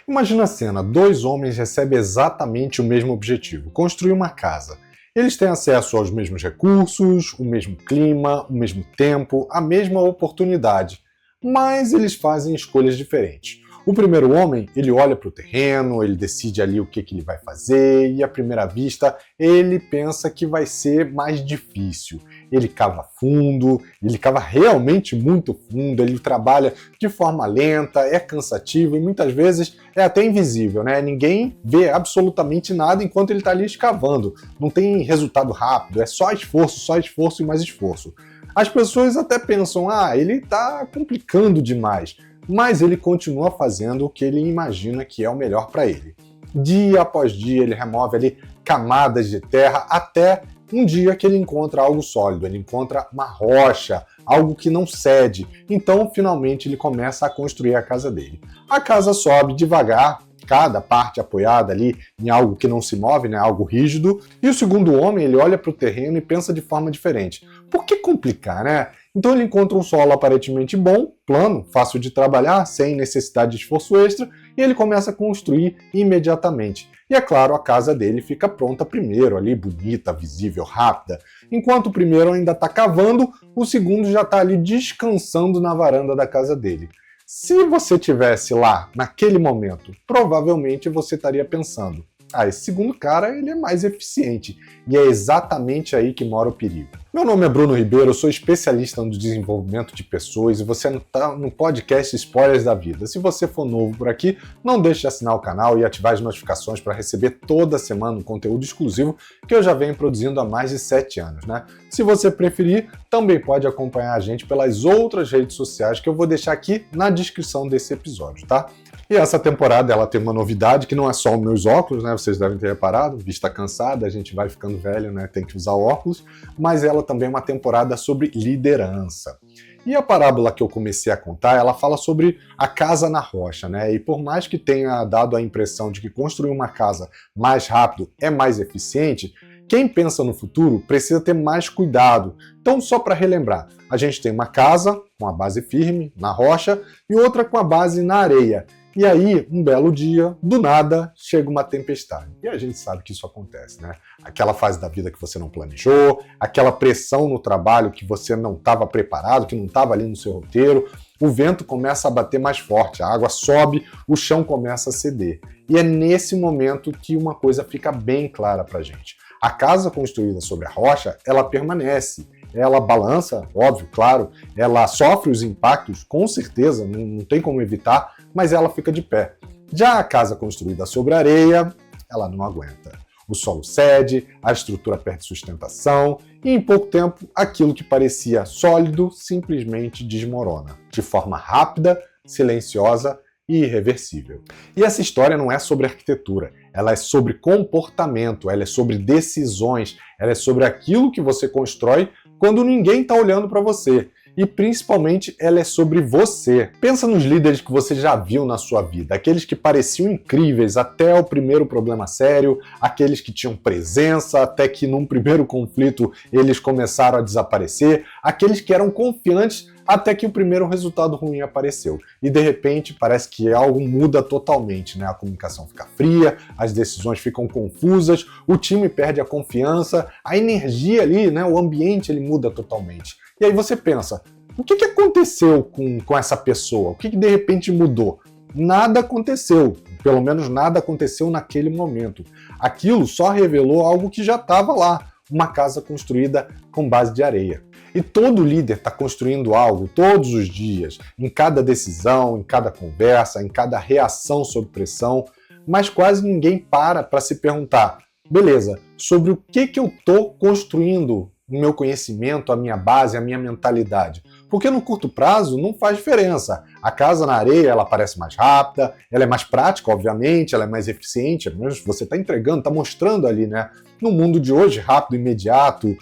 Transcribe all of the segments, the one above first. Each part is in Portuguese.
Imagina a cena, dois homens recebem exatamente o mesmo objetivo, construir uma casa. Eles têm acesso aos mesmos recursos, o mesmo clima, o mesmo tempo, a mesma oportunidade, mas eles fazem escolhas diferentes. O primeiro homem, ele olha para o terreno, ele decide ali o que ele vai fazer e à primeira vista ele pensa que vai ser mais difícil. Ele cava fundo, ele cava realmente muito fundo, ele trabalha de forma lenta, é cansativo e muitas vezes é até invisível, né? Ninguém vê absolutamente nada enquanto ele está ali escavando. Não tem resultado rápido, é só esforço e mais esforço. As pessoas até pensam, ele está complicando demais, mas ele continua fazendo o que ele imagina que é o melhor para ele. Dia após dia ele remove ali camadas de terra até um dia que ele encontra algo sólido, ele encontra uma rocha, algo que não cede. Então, finalmente, ele começa a construir a casa dele. A casa sobe devagar, cada parte apoiada ali em algo que não se move, né, algo rígido, e o segundo homem ele olha para o terreno e pensa de forma diferente. Por que complicar, né? Então ele encontra um solo aparentemente bom, plano, fácil de trabalhar, sem necessidade de esforço extra, e ele começa a construir imediatamente. E é claro, a casa dele fica pronta primeiro, ali bonita, visível, rápida. Enquanto o primeiro ainda está cavando, o segundo já está ali descansando na varanda da casa dele. Se você tivesse lá naquele momento, provavelmente você estaria pensando: esse segundo cara ele é mais eficiente. E é exatamente aí que mora o perigo. Meu nome é Bruno Ribeiro, eu sou especialista no desenvolvimento de pessoas e você está no podcast Spoilers da Vida. Se você for novo por aqui, não deixe de assinar o canal e ativar as notificações para receber toda semana um conteúdo exclusivo que eu já venho produzindo há mais de 7 anos, né? Se você preferir, também pode acompanhar a gente pelas outras redes sociais que eu vou deixar aqui na descrição desse episódio, tá? E essa temporada ela tem uma novidade que não é só os meus óculos, né? Vocês devem ter reparado, vista cansada, a gente vai ficando velho, né? Tem que usar óculos, mas ela também é uma temporada sobre liderança. E a parábola que eu comecei a contar, ela fala sobre a casa na rocha, né? E por mais que tenha dado a impressão de que construir uma casa mais rápido é mais eficiente, quem pensa no futuro precisa ter mais cuidado. Então, só para relembrar, a gente tem uma casa com a base firme, na rocha, e outra com a base na areia. E aí, um belo dia, do nada, chega uma tempestade. E a gente sabe que isso acontece, né? Aquela fase da vida que você não planejou, aquela pressão no trabalho que você não estava preparado, que não estava ali no seu roteiro, o vento começa a bater mais forte, a água sobe, o chão começa a ceder. E é nesse momento que uma coisa fica bem clara pra gente. A casa construída sobre a rocha, ela permanece. Ela balança, óbvio, claro, ela sofre os impactos, com certeza, não tem como evitar, mas ela fica de pé. Já a casa construída sobre areia, ela não aguenta. O solo cede, a estrutura perde sustentação e em pouco tempo aquilo que parecia sólido simplesmente desmorona, de forma rápida, silenciosa e irreversível. E essa história não é sobre arquitetura, ela é sobre comportamento, ela é sobre decisões, ela é sobre aquilo que você constrói quando ninguém está olhando para você. E principalmente ela é sobre você. Pensa nos líderes que você já viu na sua vida, aqueles que pareciam incríveis até o primeiro problema sério, aqueles que tinham presença até que num primeiro conflito eles começaram a desaparecer, aqueles que eram confiantes até que o primeiro resultado ruim apareceu. E de repente parece que algo muda totalmente, né? A comunicação fica fria, as decisões ficam confusas, o time perde a confiança, a energia ali, né? O ambiente ele muda totalmente. E aí você pensa, o que aconteceu com essa pessoa? O que de repente mudou? Nada aconteceu, pelo menos nada aconteceu naquele momento. Aquilo só revelou algo que já estava lá, uma casa construída com base de areia. E todo líder está construindo algo todos os dias, em cada decisão, em cada conversa, em cada reação sob pressão, mas quase ninguém para se perguntar, beleza, sobre o que eu estou construindo o meu conhecimento, a minha base, a minha mentalidade. Porque no curto prazo não faz diferença. A casa na areia ela parece mais rápida, ela é mais prática, obviamente, ela é mais eficiente, mas você está entregando, está mostrando ali, né? No mundo de hoje, rápido, imediato,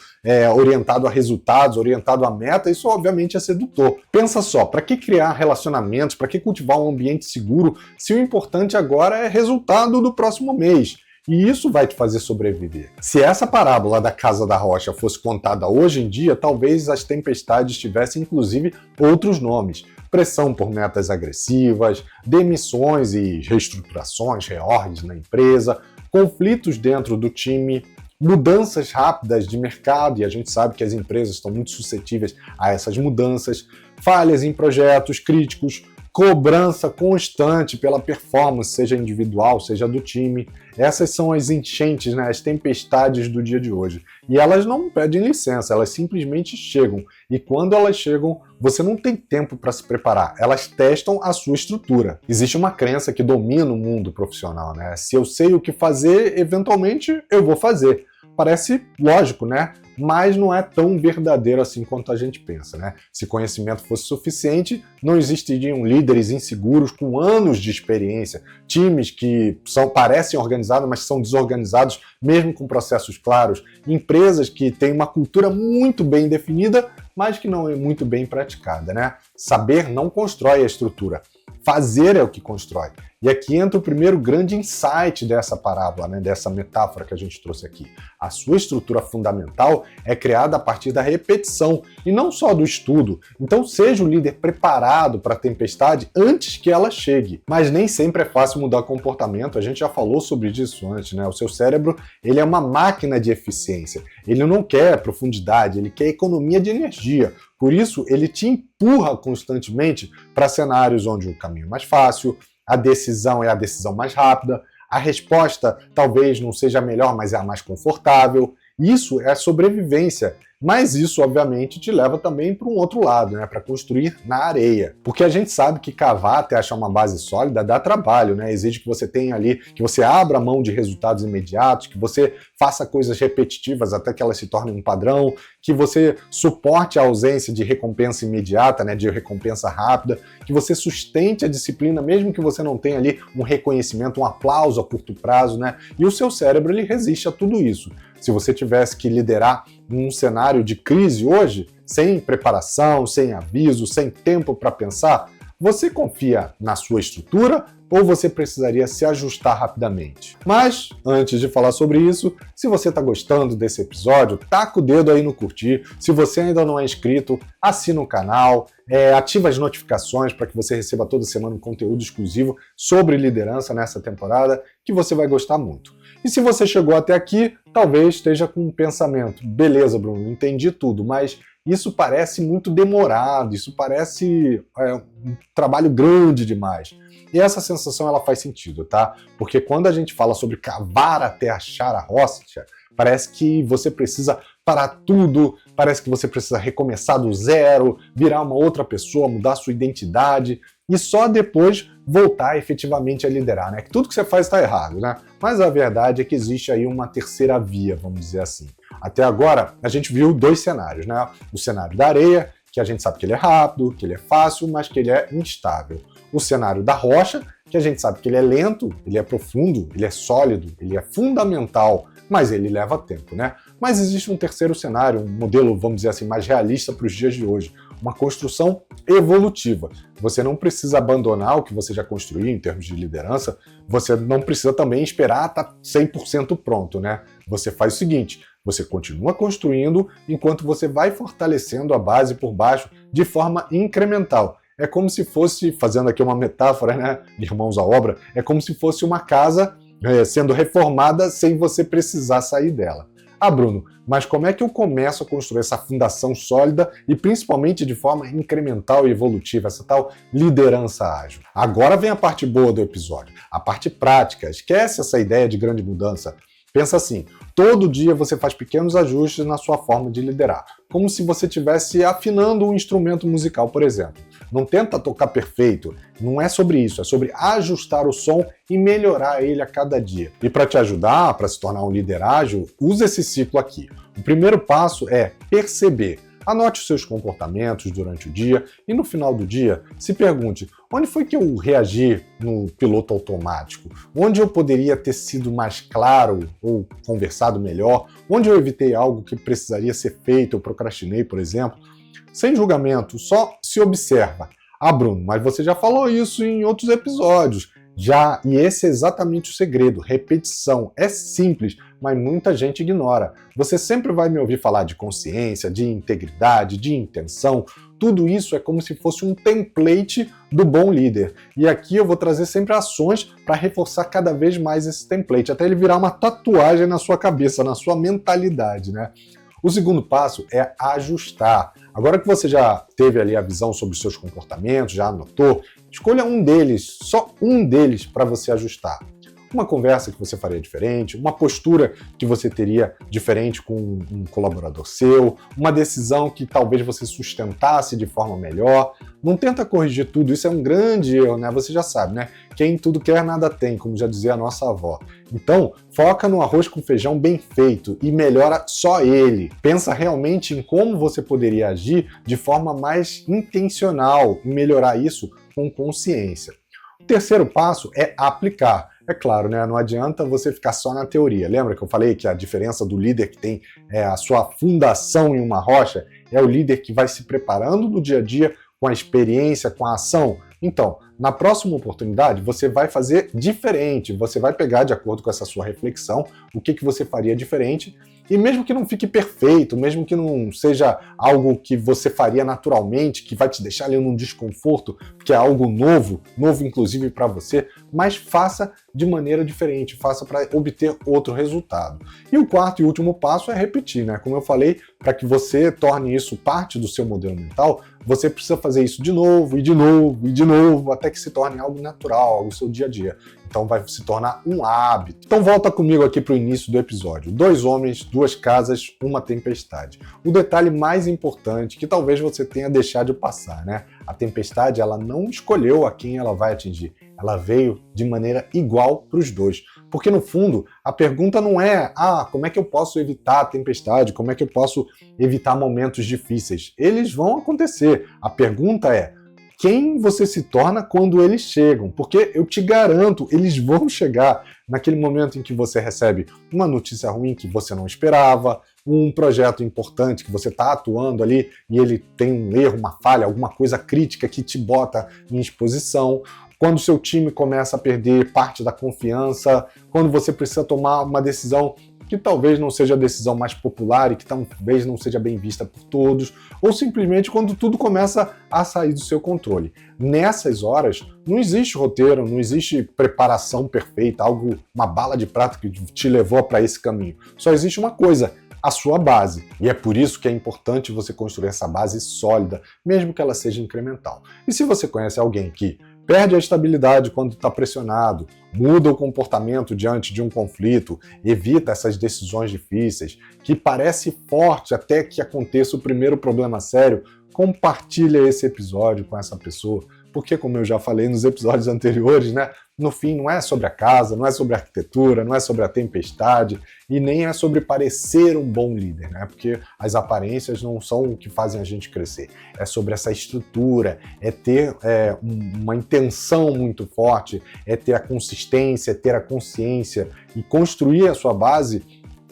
orientado a resultados, orientado a meta, isso obviamente é sedutor. Pensa só, para que criar relacionamentos, para que cultivar um ambiente seguro, se o importante agora é resultado do próximo mês? e isso vai te fazer sobreviver. Se essa parábola da Casa da Rocha fosse contada hoje em dia, talvez as tempestades tivessem inclusive outros nomes. Pressão por metas agressivas, demissões e reestruturações, reorgs na empresa, conflitos dentro do time, mudanças rápidas de mercado, e a gente sabe que as empresas estão muito suscetíveis a essas mudanças, falhas em projetos críticos, cobrança constante pela performance, seja individual, seja do time. Essas são as enchentes, né, as tempestades do dia de hoje. E elas não pedem licença, elas simplesmente chegam. E quando elas chegam, você não tem tempo para se preparar. Elas testam a sua estrutura. Existe uma crença que domina o mundo profissional, né? Se eu sei o que fazer, eventualmente eu vou fazer. Parece lógico, né? Mas não é tão verdadeiro assim quanto a gente pensa, né? Se conhecimento fosse suficiente, não existiriam líderes inseguros com anos de experiência, times que parecem organizados, mas são desorganizados, mesmo com processos claros, empresas que têm uma cultura muito bem definida, mas que não é muito bem praticada, né? Saber não constrói a estrutura. Fazer é o que constrói. E aqui entra o primeiro grande insight dessa parábola, né, dessa metáfora que a gente trouxe aqui. A sua estrutura fundamental é criada a partir da repetição, e não só do estudo. Então seja o líder preparado para a tempestade antes que ela chegue. Mas nem sempre é fácil mudar comportamento, a gente já falou sobre isso antes, né? O seu cérebro, ele é uma máquina de eficiência. Ele não quer profundidade, ele quer economia de energia. Por isso, ele te empurra constantemente para cenários onde o caminho é mais fácil, a decisão é a decisão mais rápida, a resposta talvez não seja a melhor, mas é a mais confortável. Isso é sobrevivência, mas isso obviamente te leva também para um outro lado, né? Para construir na areia. Porque a gente sabe que cavar até achar uma base sólida dá trabalho, né? Exige que você tenha ali, que você abra mão de resultados imediatos, que você faça coisas repetitivas até que elas se tornem um padrão, que você suporte a ausência de recompensa imediata, né? De recompensa rápida, que você sustente a disciplina mesmo que você não tenha ali um reconhecimento, um aplauso a curto prazo, né? E o seu cérebro, ele resiste a tudo isso. Se você tivesse que liderar num cenário de crise hoje, sem preparação, sem aviso, sem tempo para pensar, você confia na sua estrutura ou você precisaria se ajustar rapidamente? Mas, antes de falar sobre isso, se você está gostando desse episódio, taca o dedo aí no curtir. Se você ainda não é inscrito, assina o canal, ativa as notificações para que você receba toda semana um conteúdo exclusivo sobre liderança nessa temporada, que você vai gostar muito. E se você chegou até aqui, talvez esteja com um pensamento: beleza, Bruno, entendi tudo, mas isso parece muito demorado, isso parece um trabalho grande demais. E essa sensação ela faz sentido, tá? Porque quando a gente fala sobre cavar até achar a rocha, parece que você precisa parar tudo, parece que você precisa recomeçar do zero, virar uma outra pessoa, mudar sua identidade e só depois voltar efetivamente a liderar, né? Que tudo que você faz está errado, né? Mas a verdade é que existe aí uma terceira via, vamos dizer assim. Até agora, a gente viu dois cenários, né? O cenário da areia, que a gente sabe que ele é rápido, que ele é fácil, mas que ele é instável. O cenário da rocha, que a gente sabe que ele é lento, ele é profundo, ele é sólido, ele é fundamental, mas ele leva tempo, né? Mas existe um terceiro cenário, um modelo, vamos dizer assim, mais realista para os dias de hoje, uma construção evolutiva. Você não precisa abandonar o que você já construiu em termos de liderança, você não precisa também esperar estar 100% pronto, né? Você faz o seguinte: você continua construindo enquanto você vai fortalecendo a base por baixo de forma incremental. É como se fosse, fazendo aqui uma metáfora, né, de Irmãos à Obra, é como se fosse uma casa sendo reformada sem você precisar sair dela. Ah, Bruno, mas como é que eu começo a construir essa fundação sólida e principalmente de forma incremental e evolutiva, essa tal liderança ágil? Agora vem a parte boa do episódio, a parte prática. Esquece essa ideia de grande mudança. Pensa assim: todo dia você faz pequenos ajustes na sua forma de liderar, como se você estivesse afinando um instrumento musical, por exemplo. Não tenta tocar perfeito, não é sobre isso, é sobre ajustar o som e melhorar ele a cada dia. E para te ajudar, para se tornar um líder ágil, usa esse ciclo aqui. O primeiro passo é perceber. Anote os seus comportamentos durante o dia e no final do dia se pergunte: onde foi que eu reagi no piloto automático? Onde eu poderia ter sido mais claro ou conversado melhor? Onde eu evitei algo que precisaria ser feito, eu procrastinei, por exemplo? Sem julgamento, só se observa. Ah, Bruno, mas você já falou isso em outros episódios. E esse é exatamente o segredo, repetição. É simples, mas muita gente ignora. Você sempre vai me ouvir falar de consciência, de integridade, de intenção. Tudo isso é como se fosse um template do bom líder. E aqui eu vou trazer sempre ações para reforçar cada vez mais esse template, até ele virar uma tatuagem na sua cabeça, na sua mentalidade, né? O segundo passo é ajustar. Agora que você já teve ali a visão sobre os seus comportamentos, já anotou, escolha um deles, só um deles para você ajustar. Uma conversa que você faria diferente, uma postura que você teria diferente com um colaborador seu, uma decisão que talvez você sustentasse de forma melhor. Não tenta corrigir tudo, isso é um grande erro, né? Você já sabe, né? Quem tudo quer, nada tem, como já dizia a nossa avó. Então, foca no arroz com feijão bem feito e melhora só ele. Pensa realmente em como você poderia agir de forma mais intencional e melhorar isso com consciência. O terceiro passo é aplicar. É claro, né? Não adianta você ficar só na teoria. Lembra que eu falei que a diferença do líder que tem a sua fundação em uma rocha é o líder que vai se preparando no dia a dia com a experiência, com a ação? Então, na próxima oportunidade, você vai fazer diferente. Você vai pegar, de acordo com essa sua reflexão, o que você faria diferente. E mesmo que não fique perfeito, mesmo que não seja algo que você faria naturalmente, que vai te deixar ali num desconforto, que é algo novo inclusive para você, mas faça de maneira diferente, faça para obter outro resultado. E o quarto e último passo é repetir, né? Como eu falei, para que você torne isso parte do seu modelo mental, você precisa fazer isso de novo, e de novo, e de novo, até que se torne algo natural, algo do seu dia a dia. Então vai se tornar um hábito. Então volta comigo aqui para o início do episódio. 2 homens, 2 casas, uma tempestade. O detalhe mais importante que talvez você tenha deixado de passar, né? A tempestade, ela não escolheu a quem ela vai atingir. Ela veio de maneira igual para os dois. Porque no fundo, a pergunta não é como é que eu posso evitar a tempestade? Como é que eu posso evitar momentos difíceis? Eles vão acontecer. A pergunta é: quem você se torna quando eles chegam? Porque eu te garanto, eles vão chegar naquele momento em que você recebe uma notícia ruim que você não esperava, um projeto importante que você está atuando ali e ele tem um erro, uma falha, alguma coisa crítica que te bota em exposição. Quando o seu time começa a perder parte da confiança, quando você precisa tomar uma decisão que talvez não seja a decisão mais popular e que talvez não seja bem vista por todos, ou simplesmente quando tudo começa a sair do seu controle. Nessas horas, não existe roteiro, não existe preparação perfeita, uma bala de prata que te levou para esse caminho. Só existe uma coisa: a sua base. E é por isso que é importante você construir essa base sólida, mesmo que ela seja incremental. E se você conhece alguém que perde a estabilidade quando está pressionado, muda o comportamento diante de um conflito, evita essas decisões difíceis, que parece forte até que aconteça o primeiro problema sério, compartilha esse episódio com essa pessoa, porque, como eu já falei nos episódios anteriores, né, no fim não é sobre a casa, não é sobre a arquitetura, não é sobre a tempestade e nem é sobre parecer um bom líder, né, porque as aparências não são o que fazem a gente crescer. É sobre essa estrutura, é ter uma intenção muito forte, é ter a consistência, é ter a consciência e construir a sua base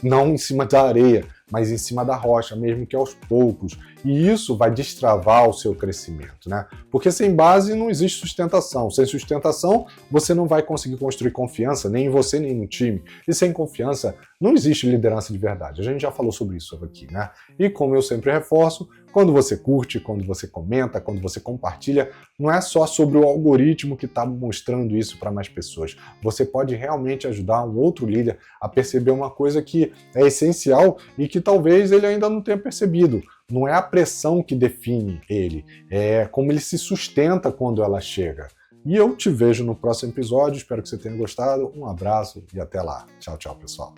não em cima da areia, mas em cima da rocha, mesmo que aos poucos. E isso vai destravar o seu crescimento, né? Porque sem base não existe sustentação. Sem sustentação, você não vai conseguir construir confiança, nem em você, nem no time. E sem confiança, não existe liderança de verdade. A gente já falou sobre isso aqui, né? E como eu sempre reforço, quando você curte, quando você comenta, quando você compartilha, não é só sobre o algoritmo que está mostrando isso para mais pessoas. Você pode realmente ajudar um outro líder a perceber uma coisa que é essencial e que talvez ele ainda não tenha percebido. Não é a pressão que define ele, é como ele se sustenta quando ela chega. E eu te vejo no próximo episódio, espero que você tenha gostado. Um abraço e até lá. Tchau, tchau, pessoal.